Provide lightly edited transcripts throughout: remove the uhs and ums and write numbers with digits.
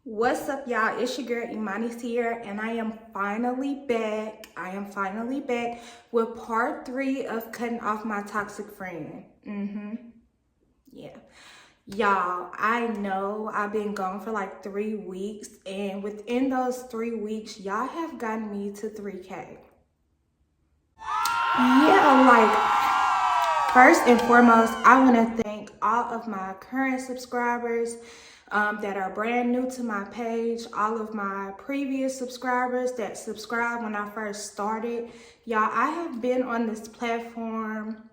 What's up, y'all? It's your girl Imani's here, and I am finally back. With part 3 of cutting off my toxic friend. Yeah. Y'all, I know I've been gone for like 3 weeks, and within those 3 weeks, y'all have gotten me to 3K. Yeah, like, first and foremost, I want to thank all of my current subscribers that are brand new to my page, all of my previous subscribers that subscribed when I first started. Y'all, I have been on this platform,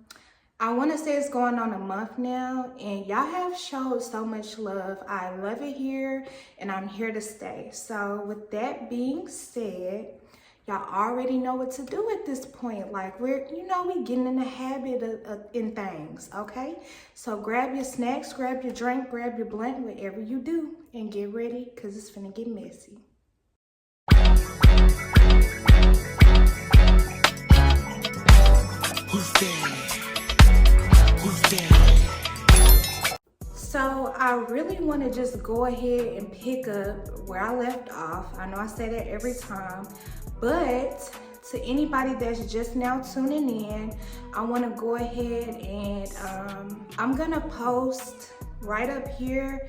I want to say it's going on a month now, and y'all have showed so much love. I love it here, and I'm here to stay. So with that being said, y'all already know what to do at this point. Like, we getting in the habit of in things, okay? So grab your snacks, grab your drink, grab your blunt, whatever you do, and get ready, because it's finna get messy. Who's there? Who's there? So I really want to just go ahead and pick up where I left off. I know I say that every time, but to anybody that's just now tuning in, I want to go ahead and I'm gonna post right up here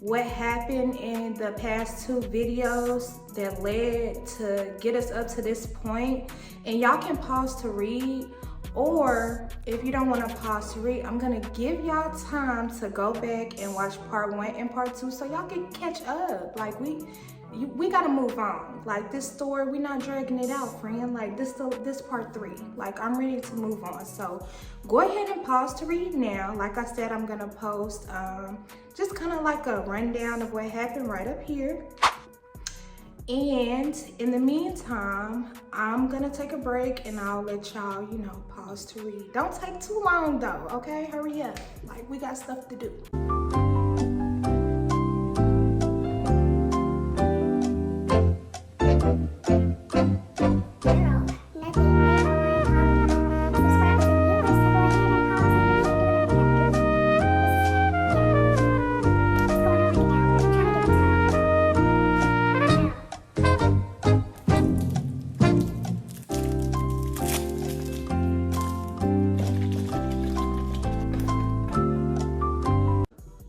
what happened in the past 2 videos that led to get us up to this point, and y'all can pause to read. Or if you don't want to pause to read, I'm gonna give y'all time to go back and watch part 1 and part 2 so y'all can catch up. Like, we gotta move on. Like, this story, we not dragging it out, friend. Like, this part 3. Like, I'm ready to move on. So go ahead and pause to read now. Like I said, I'm gonna post just kind of like a rundown of what happened right up here. And in the meantime, I'm gonna take a break and I'll let y'all, pause to read. Don't take too long though, okay? Hurry up. Like, we got stuff to do.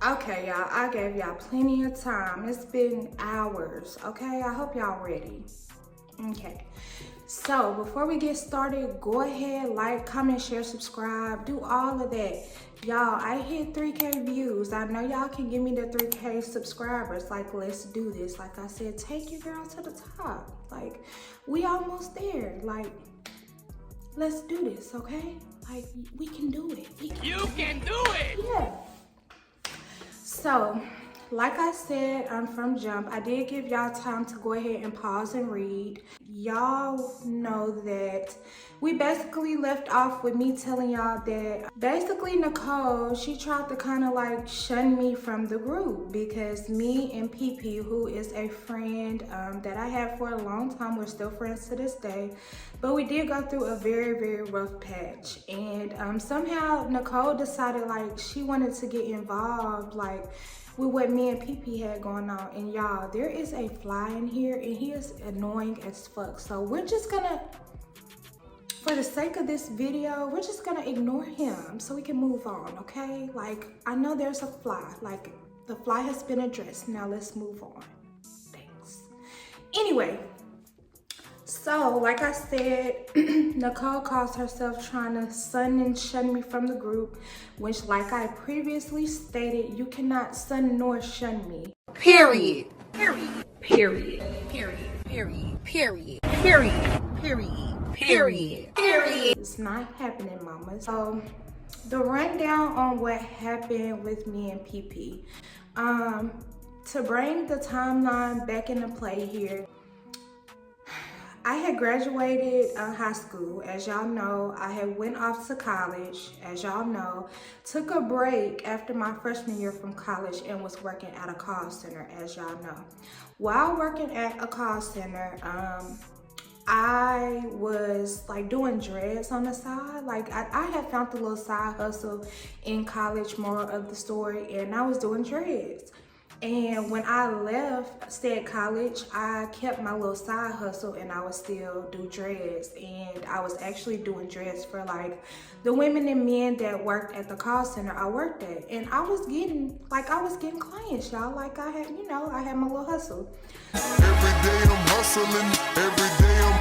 Okay, y'all, I gave y'all plenty of time. It's been hours, okay? I hope y'all ready. Okay, so before we get started, go ahead, like, comment, share, subscribe, do all of that. Y'all, I hit 3K views. I know y'all can give me the 3K subscribers. Like, let's do this. Like I said, take your girl to the top. Like, we almost there. Like, let's do this, okay? Like, we can do it. You can do it! Yeah. So, like I said, from jump, I did give y'all time to go ahead and pause and read. Y'all know that we basically left off with me telling y'all that basically Nicole, she tried to kind of like shun me from the group because me and PP, who is a friend that I had for a long time, we're still friends to this day, but we did go through a very, very rough patch. And somehow Nicole decided like she wanted to get involved like with what me and PP had going on. And y'all, there is a fly in here and he is annoying as fuck. So we're just gonna, for the sake of this video, we're just gonna ignore him so we can move on, okay? Like, I know there's a fly, like the fly has been addressed. Now let's move on, thanks. Anyway, so like I said, Nicole calls herself trying to sun and shun me from the group, which like I previously stated, you cannot sun nor shun me. Period. Period. Period. Period. Period. Period. Period. Period. Period. Period. It's not happening, mama. So the rundown on what happened with me and PP. To bring the timeline back into play here, I had graduated high school, as y'all know. I had went off to college, as y'all know. Took a break after my freshman year from college and was working at a call center, as y'all know. While working at a call center, I was like doing dreads on the side. Like I had found the little side hustle in college, moral of the story, and I was doing dreads. And when I left state college, I kept my little side hustle and I would still do dreads. And I was actually doing dreads for like the women and men that worked at the call center I worked at. And I was getting clients, y'all. Like I had, you know, I had my little hustle. Every day I'm hustling, every day I'm.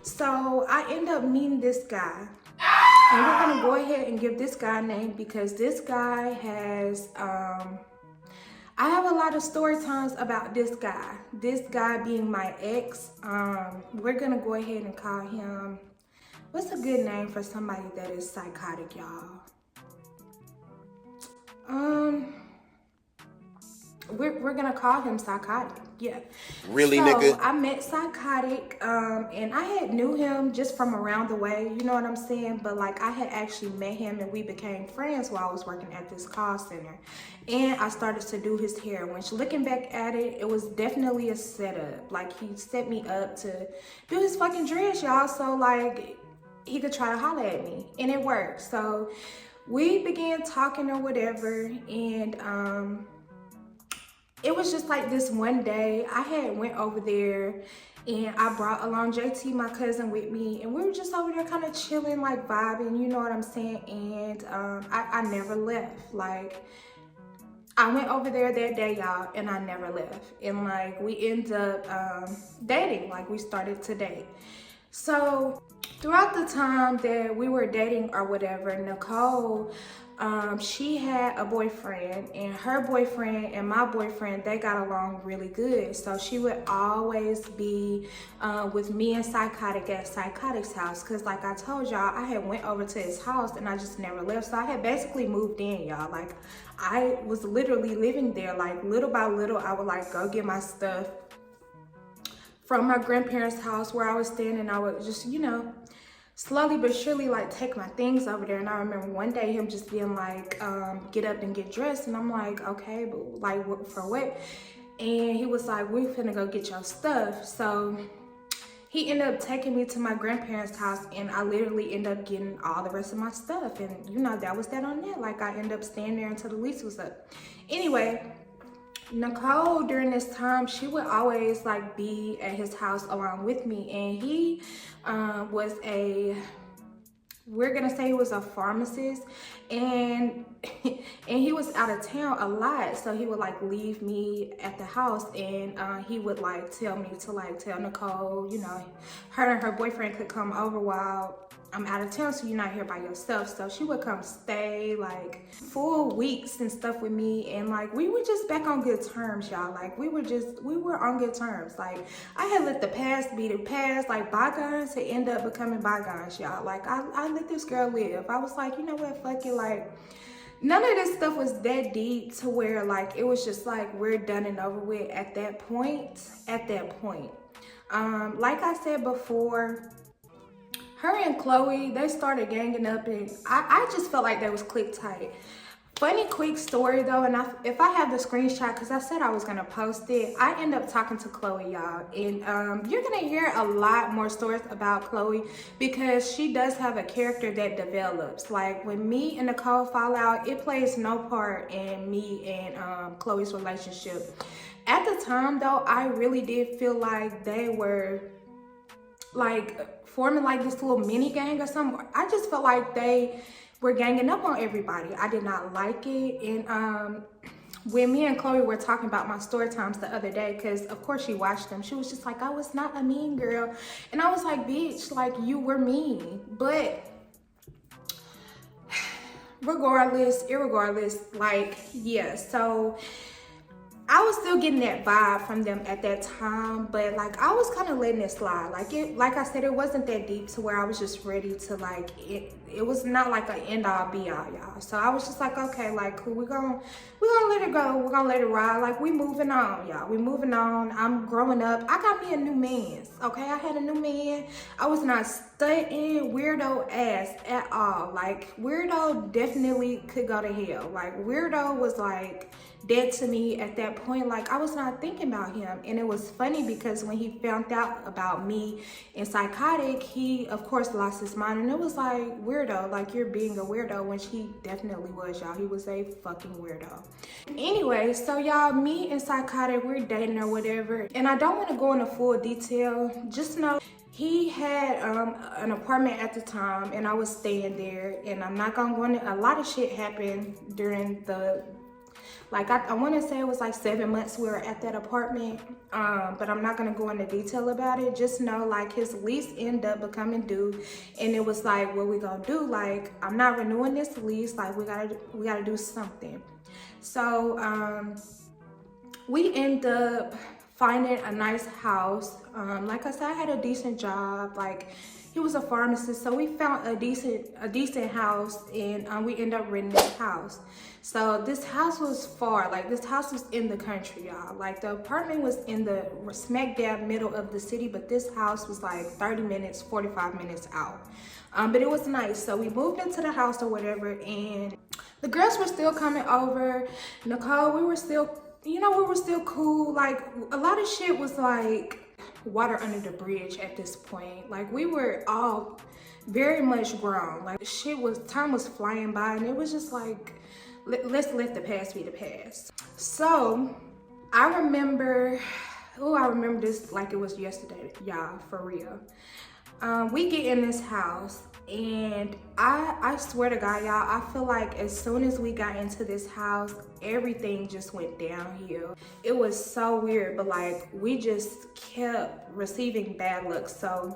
So I end up meeting this guy. And we're gonna go ahead and give this guy a name because this guy has, I have a lot of story times about this guy. This guy being my ex. We're gonna go ahead and call him, what's a good name for somebody that is psychotic, y'all? We're gonna call him psychotic. Yeah. Really, so, nigga? I met psychotic, and I had knew him just from around the way, you know what I'm saying? But like I had actually met him and we became friends while I was working at this call center. And I started to do his hair, which looking back at it, it was definitely a setup. Like he set me up to do his fucking dreads, y'all. So like he could try to holler at me and it worked. So we began talking or whatever, and it was just like this one day I had went over there and I brought along JT, my cousin, with me, and we were just over there kind of chilling, like vibing, you know what I'm saying? And I never left. Like I went over there that day, y'all, and I never left. And like we ended up dating, like we started to date. So throughout the time that we were dating or whatever, Nicole, she had a boyfriend, and her boyfriend and my boyfriend, they got along really good. So she would always be with me and Psychotic at Psychotic's house, because like I told y'all, I had went over to his house and I just never left. So I had basically moved in, y'all. Like I was literally living there. Like little by little, I would like go get my stuff from my grandparents' house where I was staying, and I would just, you know, slowly but surely like take my things over there. And I remember one day him just being like, get up and get dressed. And I'm like, okay, but like for what? And he was like, we're finna go get your stuff. So he ended up taking me to my grandparents' house, and I literally ended up getting all the rest of my stuff. And you know, that was that on that. Like I ended up staying there until the lease was up. Anyway, Nicole, during this time, she would always like be at his house along with me, and he was we're gonna say he was a pharmacist, and he was out of town a lot, so he would like leave me at the house, and he would like tell me to like tell Nicole, you know, her and her boyfriend could come over while I'm out of town, so you're not here by yourself. So she would come stay like full weeks and stuff with me, and like we were just back on good terms, y'all. Like we were on good terms. Like I had let the past be the past, like bygones to end up becoming bygones, y'all. Like I let this girl live. I was like, you know what, fuck it. Like none of this stuff was that deep to where like it was just like we're done and over with at that point. Like I said before, her and Chloe, they started ganging up, and I just felt like they was click tight. Funny quick story though, and if I have the screenshot, because I said I was gonna post it, I end up talking to Chloe, y'all, and you're gonna hear a lot more stories about Chloe because she does have a character that develops. Like when me and Nicole fall out, it plays no part in me and Chloe's relationship. At the time though, I really did feel like they were like forming like this little mini gang or something. I just felt like they were ganging up on everybody. I did not like it. And when me and Chloe were talking about my story times the other day, because of course she watched them, she was just like, I was not a mean girl. And I was like, bitch, like you were mean. But irregardless, like, yeah, so I was still getting that vibe from them at that time, but like I was kind of letting it slide. Like I said, it wasn't that deep to where I was just ready to like it was not like an end all be all, y'all. So I was just like, okay, like cool, we're gonna let it go, we're gonna let it ride. Like we moving on, y'all. We moving on. I'm growing up. I got me a new man. Okay, I had a new man. I was not studying weirdo ass at all. Like weirdo definitely could go to hell. Like weirdo was like dead to me at that point. Like I was not thinking about him. And it was funny because when he found out about me and Psychotic, he of course lost his mind, and it was like weirdo weirdo, like you're being a weirdo, when he definitely was, y'all. He was a fucking weirdo. Anyway, so y'all, me and Psychotic, we're dating or whatever, and I don't want to go into full detail. Just know he had an apartment at the time, and I was staying there, and I'm not gonna go into, a lot of shit happened during the, like, I want to say it was like 7 months we were at that apartment, but I'm not going to go into detail about it. Just know, like, his lease ended up becoming due, and it was like, what we gonna do? Like, I'm not renewing this lease. Like, we gotta do something. So we end up finding a nice house. Like I said, I had a decent job. Like, he was a pharmacist, so we found a decent house, and we ended up renting this house. So this house was far, like this house was in the country, y'all. Like the apartment was in the smack dab middle of the city, but this house was like 30 minutes, 45 minutes out. But it was nice. So we moved into the house or whatever, and the girls were still coming over. Nicole, we were still, you know, we were still cool. Like a lot of shit was like water under the bridge at this point. Like we were all very much grown. Like time was flying by, and it was just like, let's let the past be the past. So I remember this like it was yesterday, y'all, for real. We get in this house, and I swear to God, y'all, I feel like as soon as we got into this house, everything just went downhill. It was so weird, but like we just kept receiving bad luck. So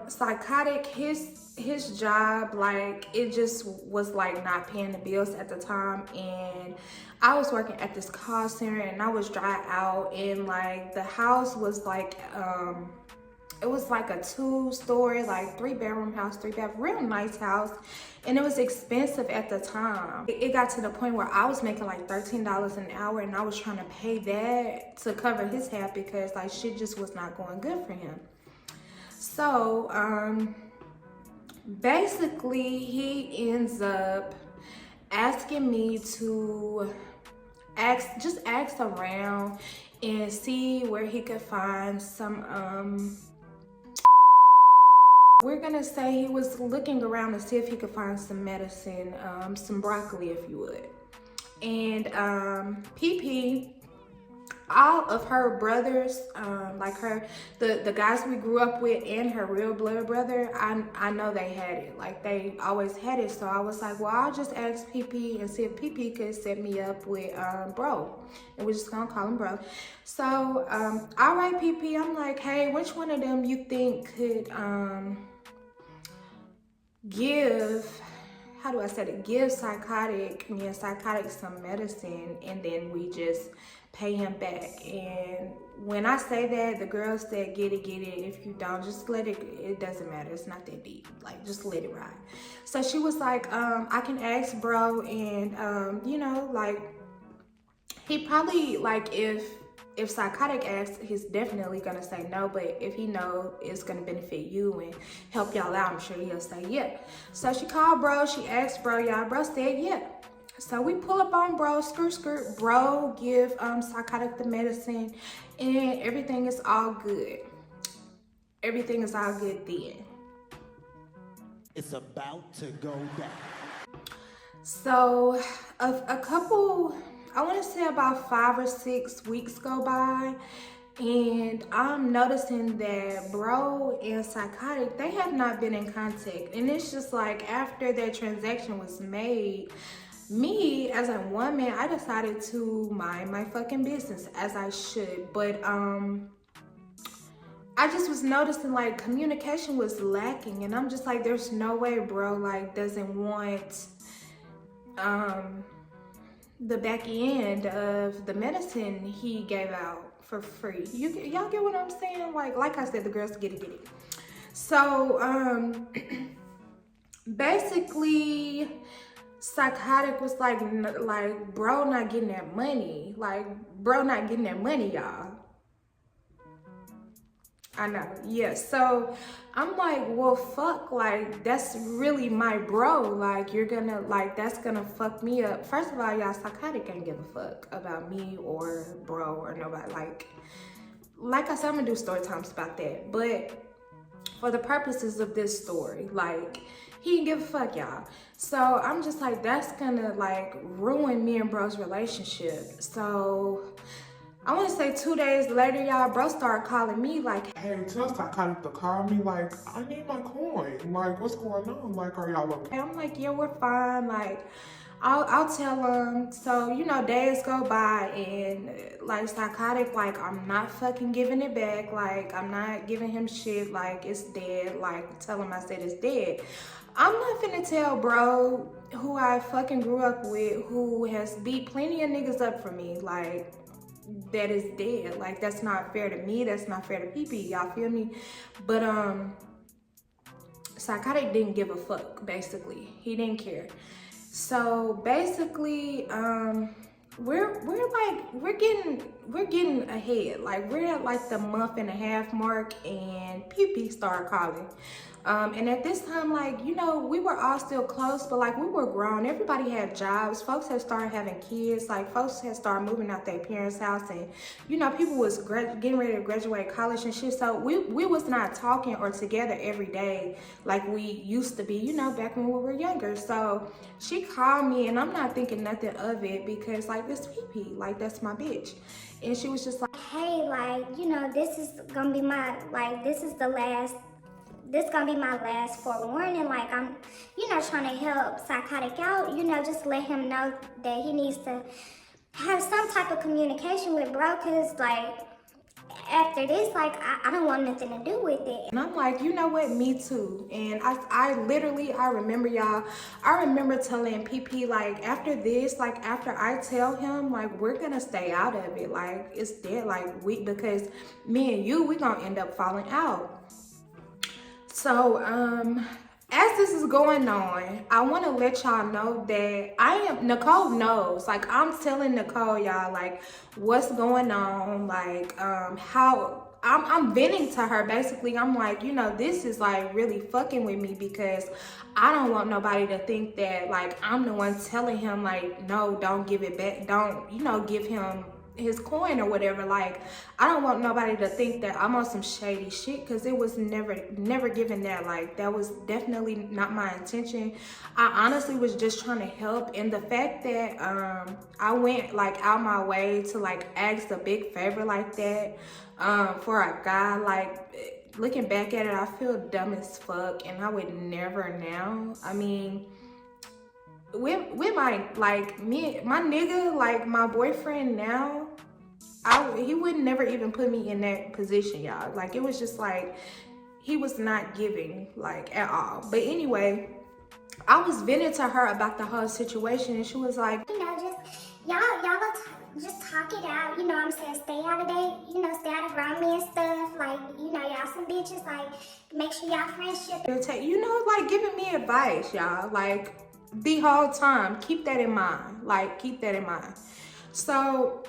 Psychotic, his job, like it just was like not paying the bills at the time, and I was working at this call center, and I was dry out, and like the house was like it was like a 2-story, like 3-bedroom house, 3-bath, real nice house, and it was expensive at the time. It got to the point where I was making like $13 an hour, and I was trying to pay that to cover his half because like shit just was not going good for him. So basically he ends up asking me to just ask around and see where he could find some we're gonna say he was looking around to see if he could find some medicine, some broccoli if you would. And PP, all of her brothers, like the guys we grew up with and her real blood brother, I know they had it. Like they always had it. So I was like, well, I'll just ask PP and see if PP could set me up with bro. And we're just gonna call him bro. So all right, PP, I'm like, hey, which one of them you think could give Psychotic, me and Psychotic some medicine, and then we just pay him back. And when I say that, the girl said, get it. If you don't, just let it doesn't matter. It's not that deep. Like, just let it ride. So she was like, I can ask bro, and you know, like, he probably, like, if Psychotic asks, he's definitely gonna say no, but if he know it's gonna benefit you and help y'all out, I'm sure he'll say yeah. So she called bro, she asked bro, y'all, bro said yeah. So we pull up on bro, skirt, bro give Psychotic the medicine, and everything is all good. Everything is all good then. It's about to go down. So a couple, I want to say about 5 or 6 weeks go by, and I'm noticing that bro and Psychotic, they have not been in contact. And it's just like after that transaction was made, me as a woman, I decided to mind my fucking business, as I should. But I just was noticing like communication was lacking, and I'm just like, there's no way bro like doesn't want the back end of the medicine he gave out for free. Y'all get what I'm saying? Like I said, the girls get it. So basically Psychotic was like bro not getting that money. Like bro not getting that money, y'all. I know, yeah. So I'm like, well, fuck, like, that's really my bro. Like, you're gonna, like, that's gonna fuck me up. First of all, y'all, Psychotic ain't give a fuck about me or bro or nobody. Like I said, I'm gonna do story times about that. But for the purposes of this story. Like, he didn't give a fuck, y'all. So I'm just like, that's gonna like ruin me and bro's relationship. So I want to say 2 days later, y'all, bro started calling me like, hey, tell psychotic to call me, like, I need my coin. Like, what's going on? Like, are y'all okay? I'm like, yeah, we're fine. Like, I'll tell him. So, you know, days go by and like psychotic, like, I'm not fucking giving it back. Like, I'm not giving him shit. Like, it's dead. Like, tell him I said it's dead. I'm not finna tell bro, who I fucking grew up with, who has beat plenty of niggas up for me, like, that is dead. Like, that's not fair to me. That's not fair to PP. Y'all feel me? But psychotic didn't give a fuck. Basically, he didn't care. So basically, we're getting ahead. Like, we're at like the month and a half mark, and PP started calling. And at this time, like, you know, we were all still close, but like, we were grown. Everybody had jobs. Folks had started having kids. Like, folks had started moving out their parents' house, and you know, people was getting ready to graduate college and shit. So we was not talking or together every day like we used to be, you know, back when we were younger. So she called me, and I'm not thinking nothing of it because like, it's PP, like, that's my bitch. And she was just like, hey, like, you know, this is gonna be my, like, this gonna be my last forewarning. Like, I'm, you know, trying to help psychotic out, you know, just let him know that he needs to have some type of communication with bro, cause like, after this, like, I don't want nothing to do with it. and I'm like, you know what, me too. And I literally, I remember, y'all, I remember telling PP, like, after this, like, after I tell him, like, we're gonna stay out of it, like, it's dead, like, because me and you, we gonna end up falling out. So, as this is going on, I want to let y'all know that Nicole knows. Like, I'm telling Nicole, y'all, like, what's going on, like, how I'm venting to her. Basically, I'm like, you know, this is like really fucking with me because I don't want nobody to think that like I'm the one telling him like, no, don't give it back. Don't, you know, give him his coin or whatever. Like, I don't want nobody to think that I'm on some shady shit, because it was never given that. Like, that was definitely not my intention. I honestly was just trying to help, and the fact that I went like out my way to like ask a big favor like that for a guy, like, looking back at it, I feel dumb as fuck, and I would never now. I mean, with my, like, my nigga, like, my boyfriend now, he would never even put me in that position, y'all. Like, it was just like, he was not giving, like, at all. But anyway, I was venting to her about the whole situation, and she was like, You know, just, y'all go just talk it out, you know what I'm saying? Stay out of they, you know, stay out of grown men stuff. Like, you know, y'all some bitches, like, make sure y'all friendship. you know, like, giving me advice, y'all, like, the whole time. Keep that in mind. Like, keep that in mind. So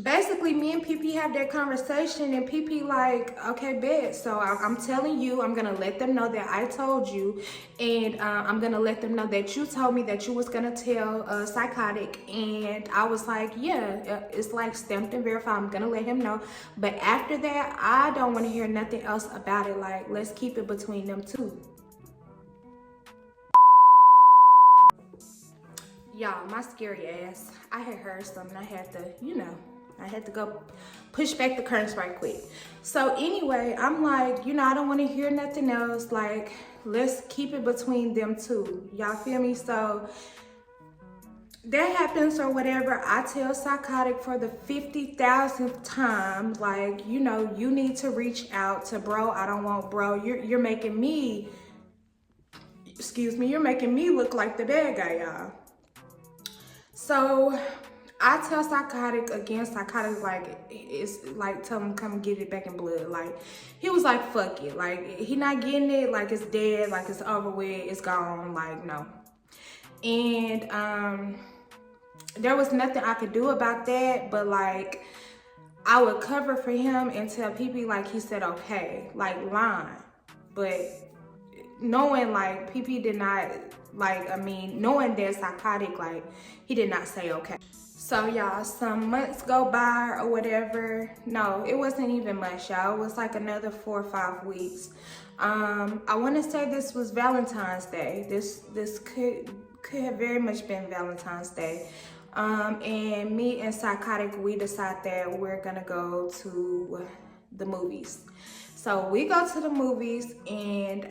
basically, me and PP have that conversation, and PP like, okay, bet. So I'm telling you, I'm gonna let them know that I told you, and I'm gonna let them know that you told me that you was gonna tell psychotic. And I was like, yeah, it's like stamped and verified. I'm gonna let him know. But after that, I don't want to hear nothing else about it. Like, let's keep it between them two. Y'all, my scary ass, I had heard something. I had to, you know, I had to go push back the curtains right quick. So anyway, I'm like, you know, I don't want to hear nothing else. Like, let's keep it between them two. Y'all feel me? So that happens or whatever. I tell psychotic for the 50,000th time, like, you know, you need to reach out to bro. I don't want bro. You're making me, excuse me, you're making me look like the bad guy, y'all. So I tell psychotic again. Psychotic, like, it's like, tell him come get it back in blood. Like, he was like, fuck it. Like, he not getting it. Like, it's dead. Like, it's over with. It's gone. Like, no. And there was nothing I could do about that. But like, I would cover for him and tell PP like he said okay. Like, lying. But knowing like PP did not, like, I mean, knowing that psychotic, like, he did not say okay. So y'all, some months go by or whatever. No, it wasn't even much, y'all. It was like another 4 or 5 weeks. I want to say this was Valentine's Day. This could have very much been Valentine's Day. And me and Psychotic, we decide that we're gonna go to the movies. So we go to the movies, and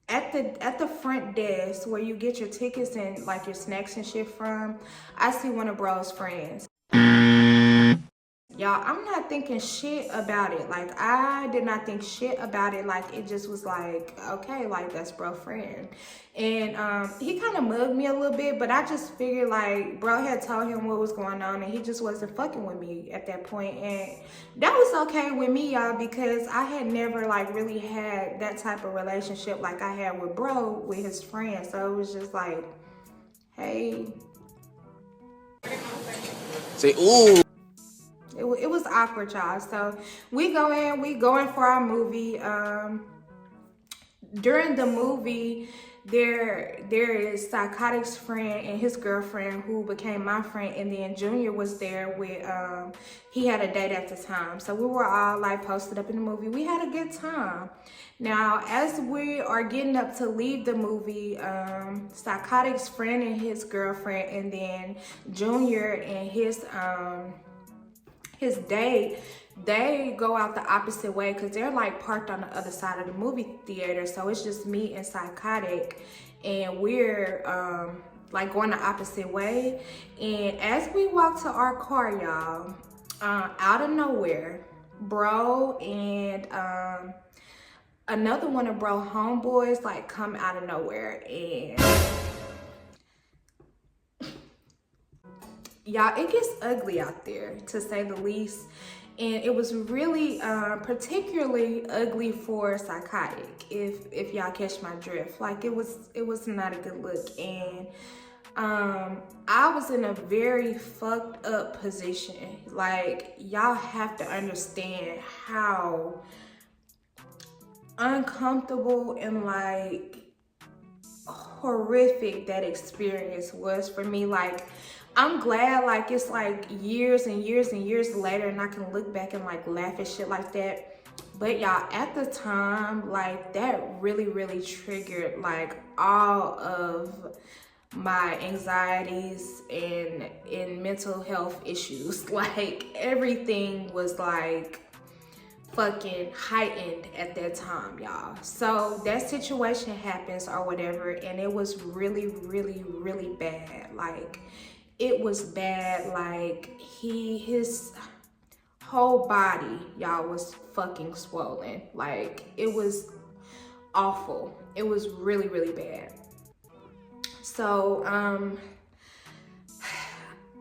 at the front desk where you get your tickets and like your snacks and shit from, I see one of bro's friends. Y'all, I'm not thinking shit about it. Like, I did not think shit about it. Like, it just was like, okay, like, that's bro friend. And he kind of mugged me a little bit, but I just figured like bro had told him what was going on and he just wasn't fucking with me at that point. And that was okay with me, y'all, because I had never like really had that type of relationship like I had with bro with his friend. So it was just like, hey. Say, ooh. It was awkward, y'all. So we go in for our movie. During the movie, there is Psychotic's friend and his girlfriend who became my friend, and then Junior was there with he had a date at the time. So we were all like posted up in the movie. We had a good time. Now, as we are getting up to leave the movie, Psychotic's friend and his girlfriend, and then Junior and his date, they go out the opposite way because they're like parked on the other side of the movie theater. So it's just me and Psychotic, and we're like going the opposite way. And as we walk to our car, y'all, out of nowhere, bro and another one of bro homeboys like come out of nowhere, and y'all, it gets ugly out there, to say the least. And it was really particularly ugly for Psychotic, if y'all catch my drift. Like, it was not a good look. And I was in a very fucked up position. Like, y'all have to understand how uncomfortable and like horrific that experience was for me. Like, I'm glad like it's like years and years and years later and I can look back and like laugh at shit like that. But y'all, at the time, like, that really, really triggered like all of my anxieties and mental health issues. Like, everything was like fucking heightened at that time, y'all. So that situation happens or whatever, and it was really, really, really bad. Like, it was bad. Like, his whole body, y'all, was fucking swollen. Like, it was awful. It was really, really bad. So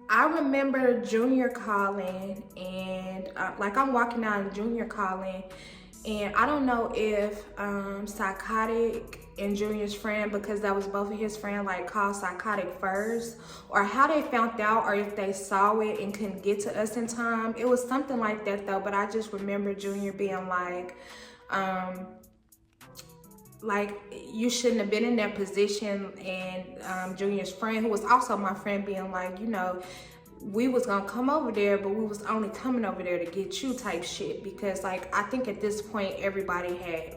I remember Junior calling, and like, I'm walking out and Junior calling, and I don't know if Psychotic and Junior's friend, because that was both of his friends, like, called Psychotic first, or how they found out, or if they saw it and couldn't get to us in time. It was something like that though, but I just remember Junior being like, you shouldn't have been in that position, and Junior's friend, who was also my friend, being like, you know, we was gonna come over there, but we was only coming over there to get you type shit. Because like, I think at this point everybody had,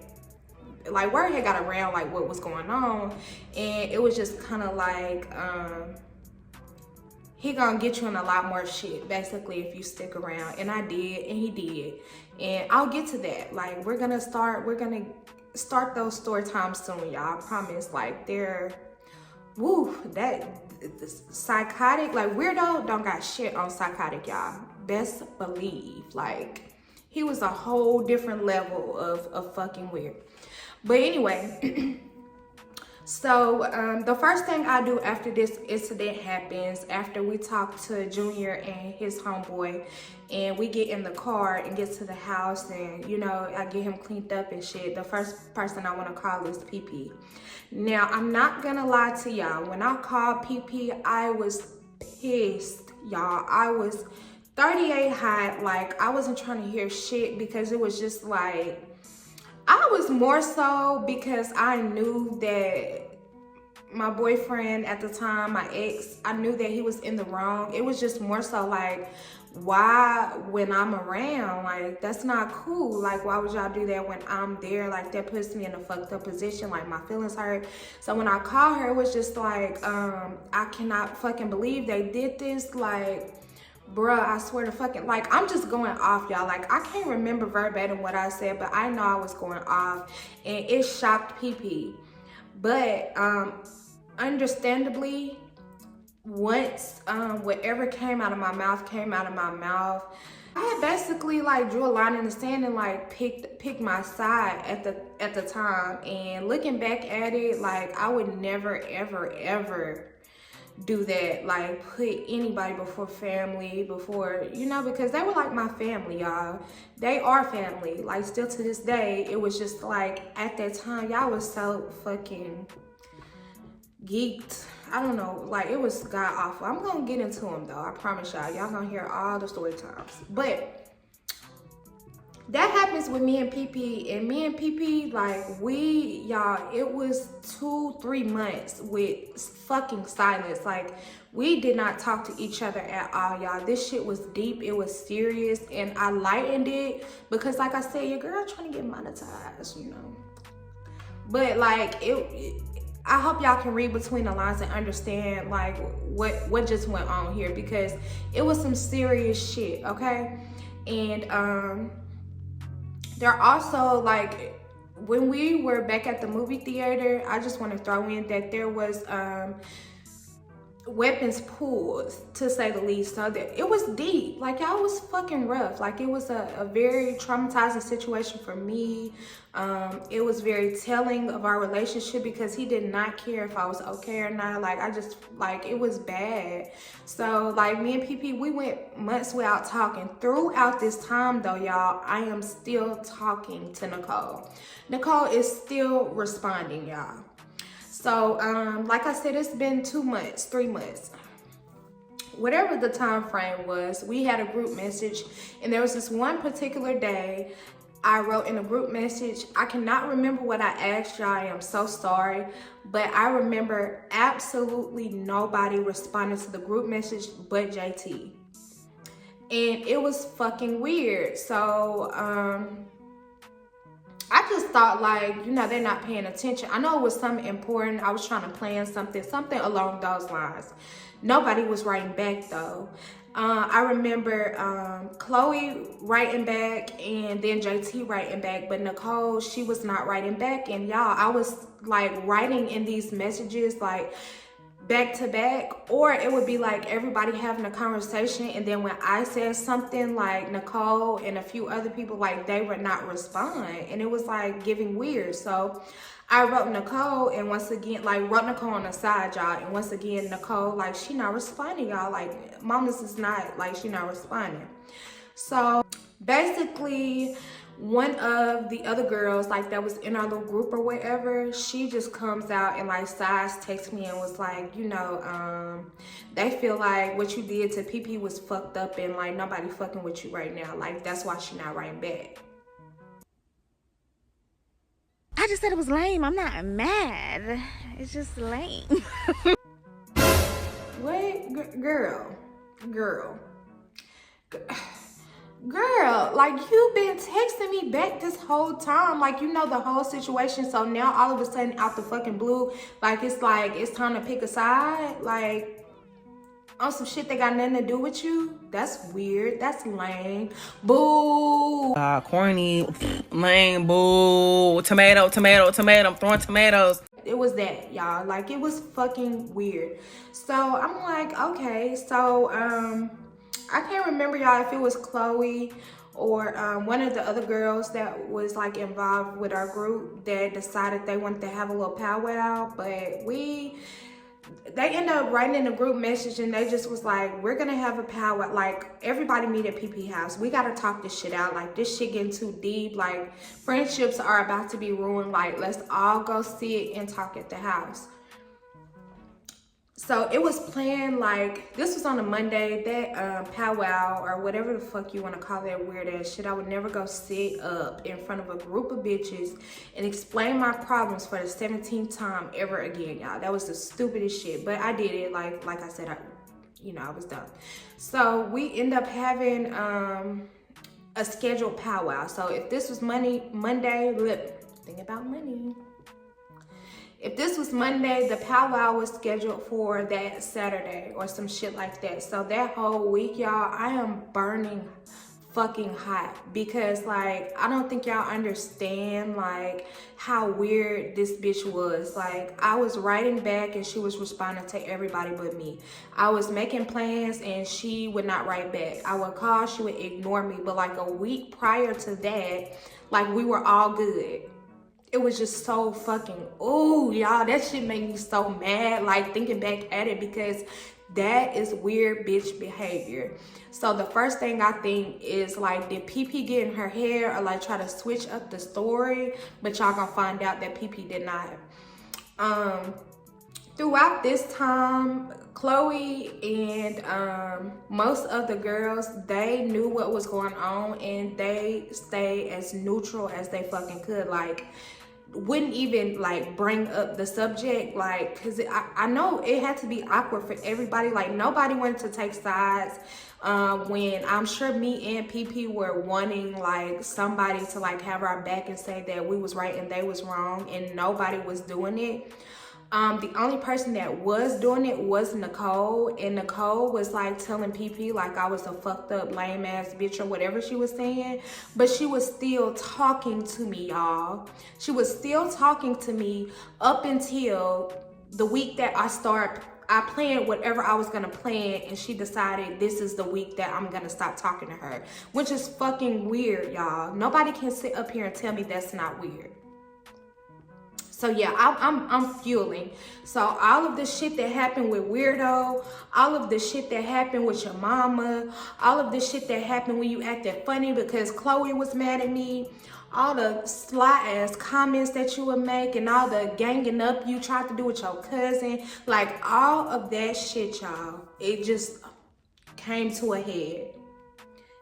like, word had got around like what was going on, and it was just kind of like, he gonna get you in a lot more shit basically if you stick around. And I did, and he did, and I'll get to that. Like, we're gonna start those story times soon, y'all, I promise. Like, they're, woo, that Psychotic, like, Weirdo don't got shit on Psychotic, y'all, best believe. Like, he was a whole different level of fucking weird. But anyway, so the first thing I do after this incident happens, after we talk to Junior and his homeboy, and we get in the car and get to the house, and, you know, I get him cleaned up and shit, the first person I want to call is PP. Now, I'm not gonna lie to y'all, when I called PP, I was pissed, y'all. I was 38 hot. Like, I wasn't trying to hear shit, because it was just like, I was more so because I knew that my boyfriend at the time, my ex, I knew that he was in the wrong. It was just more so like, why when I'm around? Like, that's not cool. Like, why would y'all do that when I'm there? Like, that puts me in a fucked up position. Like, my feelings hurt. So when I called her, it was just like, I cannot fucking believe they did this. Like, bruh, I swear to fucking, like, I'm just going off, y'all. Like, I can't remember verbatim what I said, but I know I was going off, and it shocked PP. But understandably, once whatever came out of my mouth came out of my mouth, I had basically like drew a line in the sand and like picked my side at the time. And looking back at it, like, I would never ever do that, like put anybody before family, before, you know, because they were like my family, y'all. They are family, like, still to this day. It was just like, at that time, y'all was so fucking geeked. I don't know, like, it was god awful. I'm gonna get into them though, I promise y'all gonna hear all the story times. But that happens with me and PP, and me and PP, like, y'all, it was 2-3 months with fucking silence. Like, we did not talk to each other at all, y'all. This shit was deep, it was serious, and I lightened it because, like I said, your girl trying to get monetized, you know. But like, I hope y'all can read between the lines and understand like what just went on here, because it was some serious shit, okay? And there also, like, when we were back at the movie theater, I just want to throw in that there was weapons pulled, to say the least. So that it was deep, like, y'all, was fucking rough. Like, it was a very traumatizing situation for me. It was very telling of our relationship because he did not care if I was okay or not. Like, I just, like, it was bad. So like, me and PP, we went months without talking. Throughout this time though, y'all, I am still talking to Nicole. Nicole is still responding, y'all. So, like I said, it's been 2 months, 3 months. Whatever the time frame was, we had a group message, and there was this one particular day I wrote in a group message. I cannot remember what I asked y'all, I am so sorry, but I remember absolutely nobody responded to the group message but JT. And it was fucking weird. So, I just thought, like, you know, they're not paying attention. I know it was something important. I was trying to plan something along those lines. Nobody was writing back though. I remember Chloe writing back and then JT writing back, but Nicole, she was not writing back. And y'all, I was like writing in these messages like back to back, or it would be like everybody having a conversation, and then when I said something, like Nicole and a few other people, like, they would not respond, and it was like giving weird. So I wrote Nicole, and once again, like, wrote Nicole on the side, y'all, and once again, Nicole, like, she not responding, y'all. Like, Mamas is not, like, she not responding. So basically, one of the other girls, like, that was in our little group or whatever, she just comes out and like size texts me and was like, you know, they feel like what you did to PP was fucked up, and like, nobody fucking with you right now. Like, that's why she not writing back. I just said it was lame. I'm not mad. It's just lame. Wait, girl, like, you've been texting me back this whole time, like, you know the whole situation. So now all of a sudden, out the fucking blue, like, it's time to pick a side, like, on some shit that got nothing to do with you. That's weird. That's lame. Boo. Corny, lame, boo, tomato, I'm throwing tomatoes. It was that, y'all. Like, it was fucking weird. So I'm like, okay. So I can't remember, y'all, if it was Chloe or one of the other girls that was like involved with our group that decided they wanted to have a little powwow, but they ended up writing in a group message, and they just was like, we're gonna have a powwow, like, everybody meet at PP house. We gotta talk this shit out. Like, this shit getting too deep. Like, friendships are about to be ruined. Like, let's all go sit and talk at the house. So it was planned, like, this was on a Monday, that powwow or whatever the fuck you want to call that weird ass shit. I would never go sit up in front of a group of bitches and explain my problems for the 17th time ever again, y'all. That was the stupidest shit, but I did it. Like I said, I was done. So we end up having a scheduled powwow. So if this was Monday, look, think about money. If this was Monday, the powwow was scheduled for that Saturday or some shit like that. So that whole week, y'all, I am burning fucking hot because, like, I don't think y'all understand, like, how weird this bitch was. Like, I was writing back and she was responding to everybody but me. I was making plans and she would not write back. I would call, she would ignore me. But like a week prior to that, like, we were all good. It was just so fucking, ooh, y'all, that shit made me so mad, like, thinking back at it, because that is weird bitch behavior. So the first thing I think is, like, did PP get in her hair or, like, try to switch up the story? But y'all gonna find out that PP did not. Throughout this time, Chloe and most of the girls, they knew what was going on and they stayed as neutral as they fucking could. Like, wouldn't even, like, bring up the subject, like, because I know it had to be awkward for everybody. Like, nobody wanted to take sides when I'm sure me and PP were wanting, like, somebody to, like, have our back and say that we was right and they was wrong, and nobody was doing it. The only person that was doing it was Nicole, and Nicole was, like, telling PP, like, I was a fucked up lame ass bitch or whatever she was saying, but she was still talking to me, y'all. She was still talking to me up until the week that I planned whatever I was gonna plan, and she decided this is the week that I'm gonna stop talking to her, which is fucking weird, y'all. Nobody can sit up here and tell me that's not weird. So yeah, I'm fueling. So all of the shit that happened with Weirdo, all of the shit that happened with your mama, all of the shit that happened when you acted funny because Chloe was mad at me, all the sly ass comments that you would make, and all the ganging up you tried to do with your cousin, like, all of that shit, y'all, it just came to a head.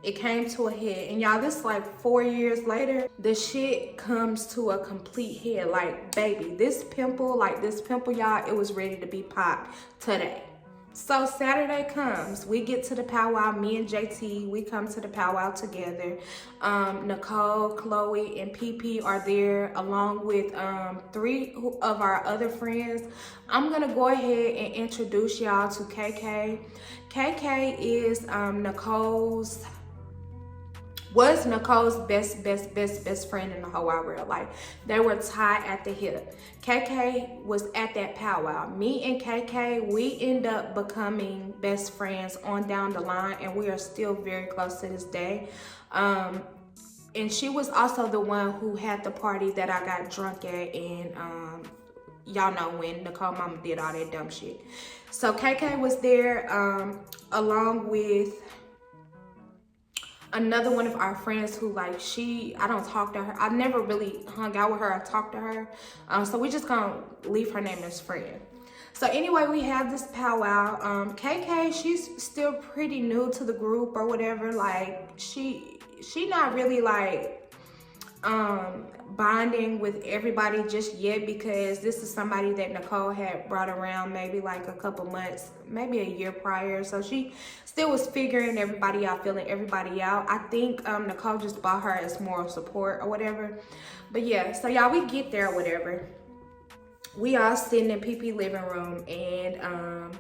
It came to a head, and y'all, this like 4 years later, the shit comes to a complete head. Like, baby, this pimple, y'all, it was ready to be popped today. So Saturday comes, we get to the powwow, me and JT, we come to the powwow together. Nicole, Chloe, and PP are there along with 3 of our other friends. I'm gonna go ahead and introduce y'all to KK. KK is Nicole's best friend in the whole wide world. Like, they were tied at the hip. KK was at that powwow. Me and KK, we end up becoming best friends on down the line, and we are still very close to this day. And she was also the one who had the party that I got drunk at, and y'all know when Nicole mama did all that dumb shit. So KK was there along with another one of our friends who, like, I don't talk to her. I never really hung out with her or talked to her. So we just gonna leave her name as friend. So anyway, we have this powwow. KK, she's still pretty new to the group or whatever. Like, she not really, like, bonding with everybody just yet, because this is somebody that Nicole had brought around maybe like a couple months, maybe a year prior. So she still was figuring everybody out, feeling everybody out. I think Nicole just bought her as moral support or whatever. But yeah, so y'all, we get there or whatever. We all sitting in PP living room, and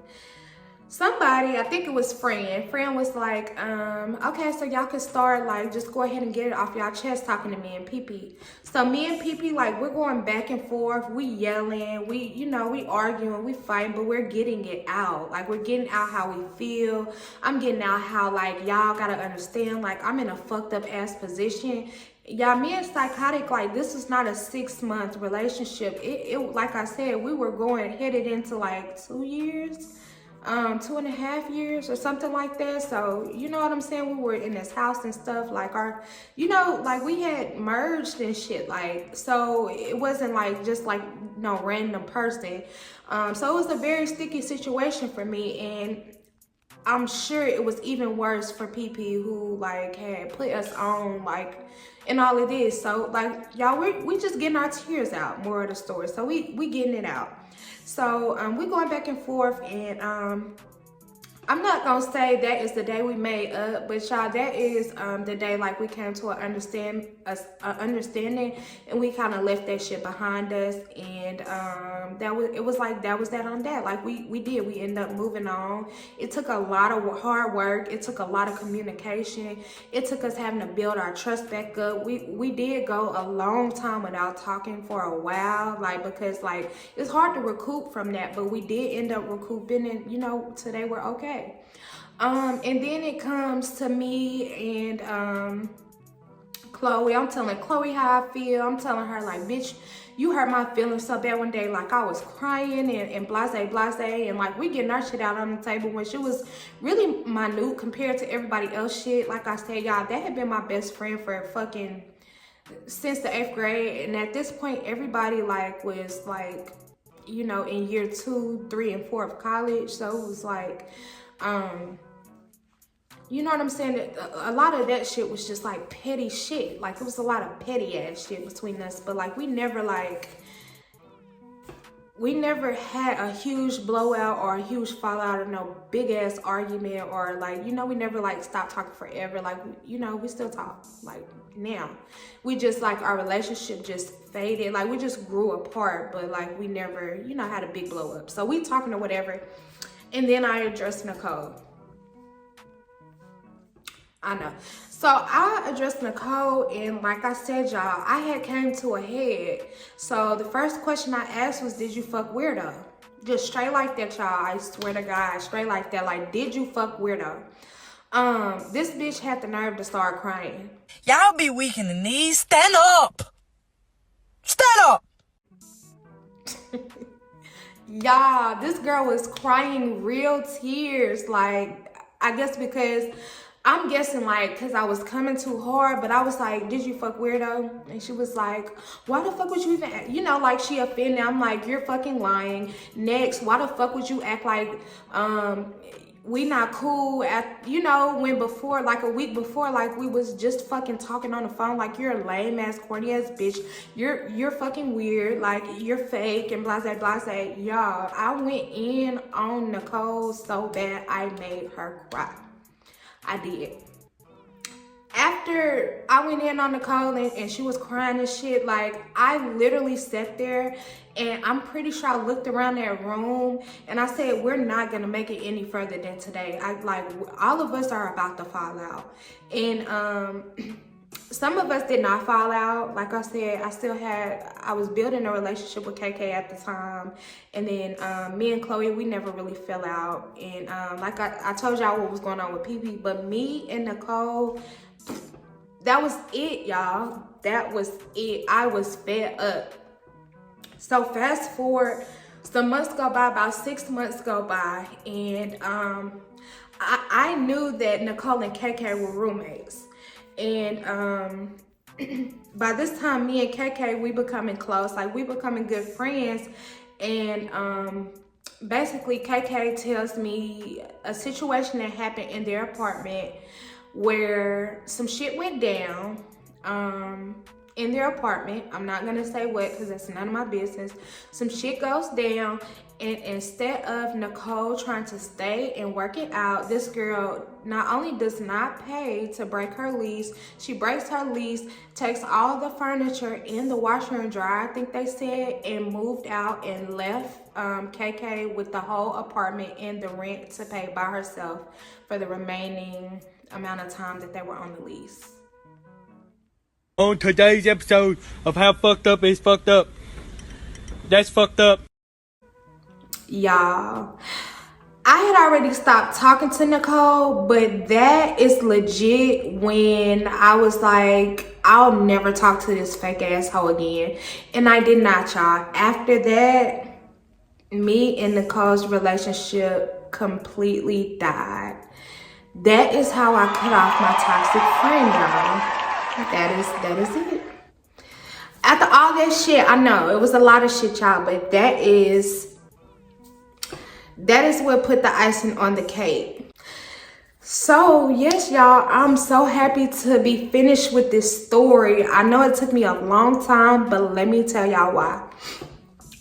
somebody, I think it was Fran was like, okay, so y'all can start, like, just go ahead and get it off y'all chest talking to me and PP. So me and PP, like, we're going back and forth, we yelling, we arguing, we fighting, but we're getting it out. Like, we're getting out how we feel. I'm getting out how, like, y'all gotta understand, like, I'm in a fucked up ass position. Y'all, me and Psychotic, like, this is not a 6-month relationship. It like I said, we were headed into like 2 years. 2.5 years or something like that. So you know what I'm saying, we were in this house and stuff, like our, you know, like we had merged and shit, like, so it wasn't like just like no random person. So it was a very sticky situation for me, and I'm sure it was even worse for PP, who like had put us on, like, and all of this. So like, y'all, we just getting our tears out, more of the story. So we getting it out. So we going back and forth, and I'm not gonna say that is the day we made up, but y'all, that is the day like we came to an understanding, and we kind of left that shit behind us, and that was that on that. Like we ended up moving on. It took a lot of hard work. It took a lot of communication. It took us having to build our trust back up. We did go a long time without talking for a while, like, because like it's hard to recoup from that, but we did end up recouping, and you know, today we're okay. And then it comes to me and Chloe. I'm telling Chloe how I feel. I'm telling her like, bitch, you hurt my feelings so bad one day. Like I was crying and blase, and like we getting our shit out on the table when she was really minute compared to everybody else shit. Like I said, y'all, that had been my best friend for fucking since the 8th grade. And at this point, everybody like was like, you know, in year 2, 3, and 4 of college. So it was like, you know what I'm saying? A lot of that shit was just like petty shit. Like it was a lot of petty ass shit between us, but like we never had a huge blowout or a huge fallout or no big ass argument, or like, you know, we never like stopped talking forever. Like, you know, we still talk like now. We just like, our relationship just faded. Like we just grew apart, but like we never, you know, had a big blow up. So we talking or whatever. And then I addressed Nicole. I know. So I addressed Nicole, and like I said, y'all, I had came to a head. So the first question I asked was, did you fuck weirdo? Just straight like that, y'all. I swear to God, straight like that. Like, did you fuck weirdo? This bitch had the nerve to start crying. Y'all be weak in the knees. Stand up. Stand up. Y'all, this girl was crying real tears. Like, I guess because, I'm guessing like, cause I was coming too hard, but I was like, did you fuck weirdo? And she was like, why the fuck would you even, you know, like she offended. I'm like, you're fucking lying. Next, why the fuck would you act like, we not cool at, you know, when before, like a week before, like we was just fucking talking on the phone. Like, you're a lame ass, corny ass bitch. You're fucking weird. Like, you're fake and blase, blase. Y'all, I went in on Nicole so bad I made her cry. I did. After I went in on Nicole and she was crying and shit, like, I literally sat there, and I'm pretty sure I looked around that room and I said, we're not gonna make it any further than today. All of us are about to fall out. And some of us did not fall out. Like I said, I was building a relationship with KK at the time. And then me and Chloe, we never really fell out. And like I told y'all what was going on with PP, but me and Nicole, that was it, y'all. That was it. I was fed up. So fast forward, some months go by, about 6 months go by, and I knew that Nicole and KK were roommates. And by this time, me and KK, we becoming close, like we becoming good friends. And basically KK tells me a situation that happened in their apartment where some shit went down in their apartment. I'm not gonna say what, because that's none of my business. Some shit goes down, and instead of Nicole trying to stay and work it out, this girl not only does not pay to break her lease, she breaks her lease, takes all the furniture in the washer and dryer, I think they said, and moved out and left KK with the whole apartment and the rent to pay by herself for the remaining amount of time that they were on the lease. On today's episode of How Fucked Up Is Fucked Up. That's fucked up. Y'all, I had already stopped talking to Nicole, but that is legit when I was like, I'll never talk to this fake asshole again. And I did not, y'all. After that, me and Nicole's relationship completely died. That is how I cut off my toxic friend, y'all. That is it. After all that shit, I know it was a lot of shit, y'all, but that is what put the icing on the cake. So yes, y'all, I'm so happy to be finished with this story. I know it took me a long time, but let me tell y'all why.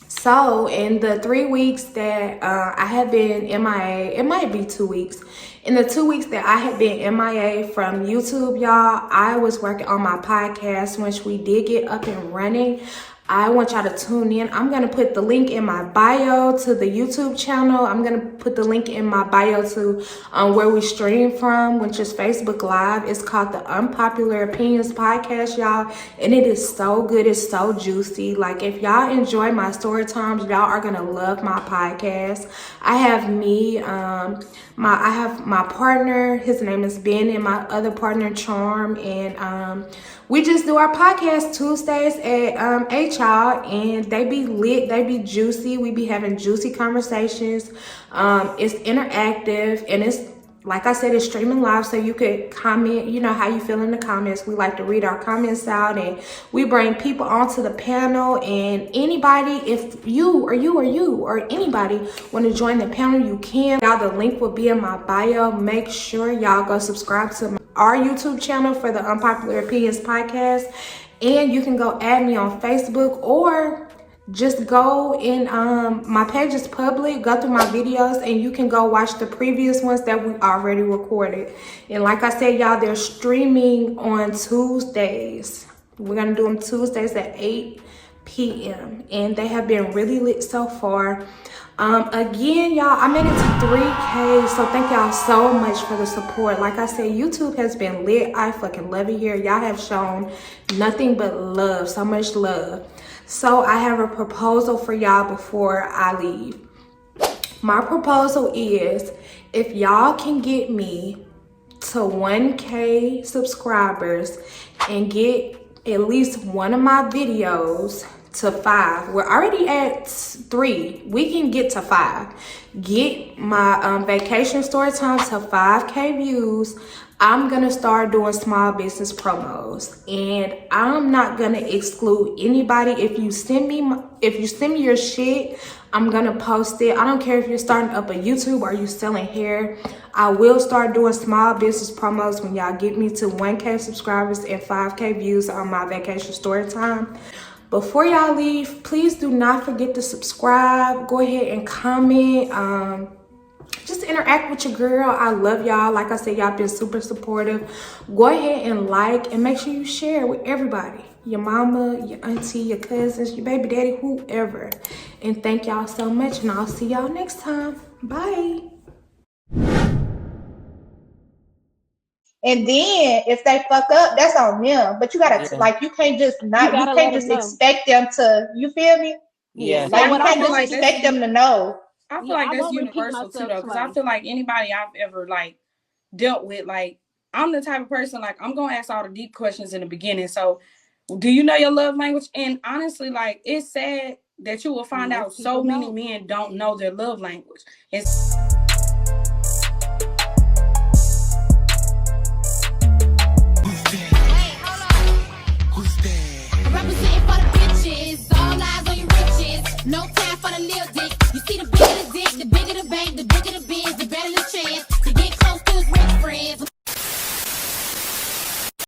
So in the 3 weeks that I have been MIA, it might be 2 weeks. In the 2 weeks that I had been MIA from YouTube, y'all, I was working on my podcast, which we did get up and running. I want y'all to tune in. I'm going to put the link in my bio to the YouTube channel. I'm going to put the link in my bio to where we stream from, which is Facebook Live. It's called the Unpopular Opinions Podcast, y'all. And it is so good. It's so juicy. Like, if y'all enjoy my story times, y'all are going to love my podcast. I have me, I have my partner. His name is Ben, and my other partner, Charm. And we just do our podcast Tuesdays at 8, y'all, and they be lit, they be juicy. We be having juicy conversations. It's interactive, and it's, like I said, it's streaming live, so you could comment, you know, how you feel in the comments. We like to read our comments out, and we bring people onto the panel. And anybody, if you or anybody want to join the panel, you can. Y'all, the link will be in my bio. Make sure y'all go subscribe to our YouTube channel for the Unpopular Opinions Podcast, and you can go add me on Facebook, or just go in, my page is public, go through my videos, and you can go watch the previous ones that we already recorded. And like I said, y'all, they're streaming on Tuesdays. We're gonna do them Tuesdays at 8 p.m. and they have been really lit so far. Again, y'all, I made it to 3K, so thank y'all so much for the support. Like I said, YouTube has been lit. I fucking love it here. Y'all have shown nothing but love, so much love. So I have a proposal for y'all before I leave. My proposal is, if y'all can get me to 1K subscribers and get at least one of my videos to 5. We're already at 3. We can get to 5. Get my vacation story time to 5K views. I'm gonna start doing small business promos, and I'm not gonna exclude anybody. If you send me your shit, I'm gonna post it. I don't care if you're starting up a YouTube or you selling hair. I will start doing small business promos when y'all get me to 1K subscribers and 5K views on my vacation story time. Before y'all leave, please do not forget to subscribe. Go ahead and comment. Just interact with your girl. I love y'all. Like I said, y'all been super supportive. Go ahead and like, and make sure you share with everybody. Your mama, your auntie, your cousins, your baby daddy, whoever. And thank y'all so much, and I'll see y'all next time. Bye. And then if they fuck up, that's on them. But you gotta like, you can't just expect them to, you feel me? Yeah. Like, you can't just expect them to know. I feel like that's universal too, though, because I feel like anybody I've ever like dealt with, like, I'm the type of person, like, I'm gonna ask all the deep questions in the beginning. So, do you know your love language? And honestly, like, it's sad that you will find out so many men don't know their love language. It's Representing for the bitches, all eyes on your riches. No time for the little dick.